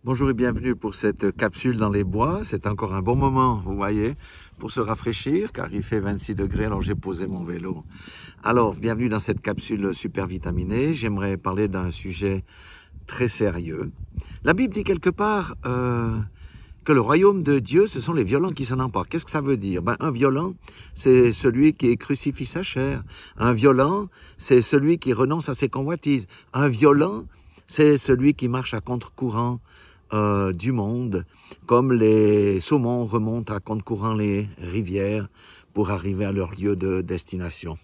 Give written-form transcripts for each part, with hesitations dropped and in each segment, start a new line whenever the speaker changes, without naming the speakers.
Bonjour et bienvenue pour cette capsule dans les bois. C'est encore un bon moment, vous voyez, pour se rafraîchir, car il fait 26 degrés, alors j'ai posé mon vélo. Alors, bienvenue dans cette capsule super vitaminée. J'aimerais parler d'un sujet très sérieux. La Bible dit quelque part que le royaume de Dieu, ce sont les violents qui s'en emparent. Qu'est-ce que ça veut dire? Un violent, c'est celui qui crucifie sa chair. Un violent, c'est celui qui renonce à ses convoitises. Un violent, c'est celui qui marche à contre-courant du monde, comme les saumons remontent à contre-courant les rivières pour arriver à leur lieu de destination.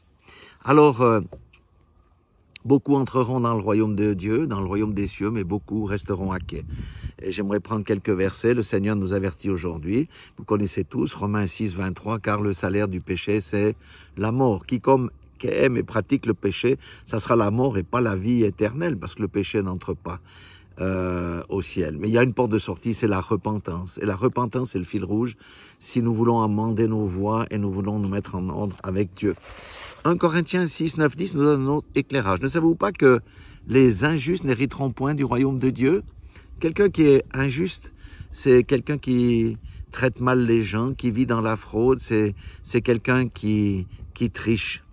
Alors, beaucoup entreront dans le royaume de Dieu, dans le royaume des cieux, mais beaucoup resteront à quai. Et j'aimerais prendre quelques versets. Le Seigneur nous avertit aujourd'hui. Vous connaissez tous Romains 6, 23, car le salaire du péché, c'est la mort. Quiconque aime et pratique le péché, ça sera la mort et pas la vie éternelle, parce que le péché n'entre pas au ciel. Mais il y a une porte de sortie, c'est la repentance. Et la repentance, c'est le fil rouge si nous voulons amender nos voies et nous voulons nous mettre en ordre avec Dieu. 1 Corinthiens 6, 9, 10 nous donne un autre éclairage. Ne savez-vous pas que les injustes n'hériteront point du royaume de Dieu? Quelqu'un qui est injuste, c'est quelqu'un qui traite mal les gens, qui vit dans la fraude, c'est quelqu'un qui triche.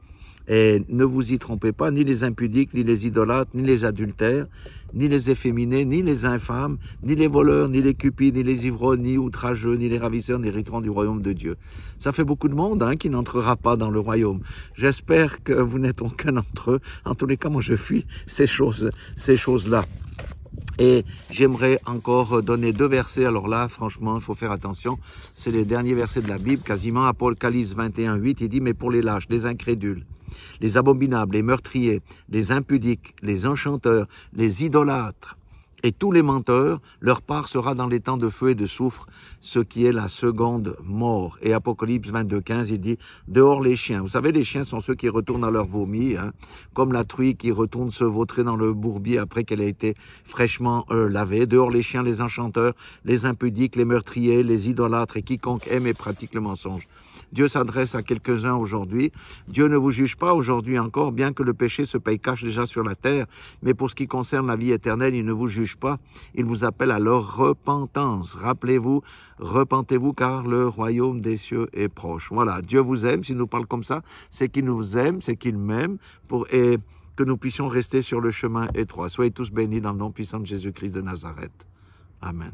Et ne vous y trompez pas, ni les impudiques, ni les idolâtres, ni les adultères, ni les efféminés, ni les infâmes, ni les voleurs, ni les cupides, ni les ivrognes, ni outrageux, ni les ravisseurs n'hériteront du royaume de Dieu. Ça fait beaucoup de monde qui n'entrera pas dans le royaume. J'espère que vous n'êtes aucun d'entre eux. En tous les cas, moi je fuis ces choses-là. Et j'aimerais encore donner 2 versets. Alors là, franchement, il faut faire attention. C'est les derniers versets de la Bible, quasiment. Apocalypse 21, 8, il dit « Mais pour les lâches, les incrédules, les abominables, les meurtriers, les impudiques, les enchanteurs, les idolâtres et tous les menteurs, leur part sera dans les temps de feu et de soufre, ce qui est la seconde mort. » Et Apocalypse 22, 15, il dit « Dehors les chiens. » Vous savez, les chiens sont ceux qui retournent à leur vomi, comme la truie qui retourne se vautrer dans le bourbier après qu'elle a été fraîchement lavée. Dehors les chiens, les enchanteurs, les impudiques, les meurtriers, les idolâtres et quiconque aime et pratique le mensonge. Dieu s'adresse à quelques-uns aujourd'hui. Dieu ne vous juge pas aujourd'hui encore, bien que le péché se paye cash déjà sur la terre. Mais pour ce qui concerne la vie éternelle, il ne vous juge pas. Il vous appelle à leur repentance. Rappelez-vous, repentez-vous car le royaume des cieux est proche. Voilà, Dieu vous aime. S'il nous parle comme ça, c'est qu'il nous aime, c'est qu'il m'aime et que nous puissions rester sur le chemin étroit. Soyez tous bénis dans le nom puissant de Jésus-Christ de Nazareth. Amen.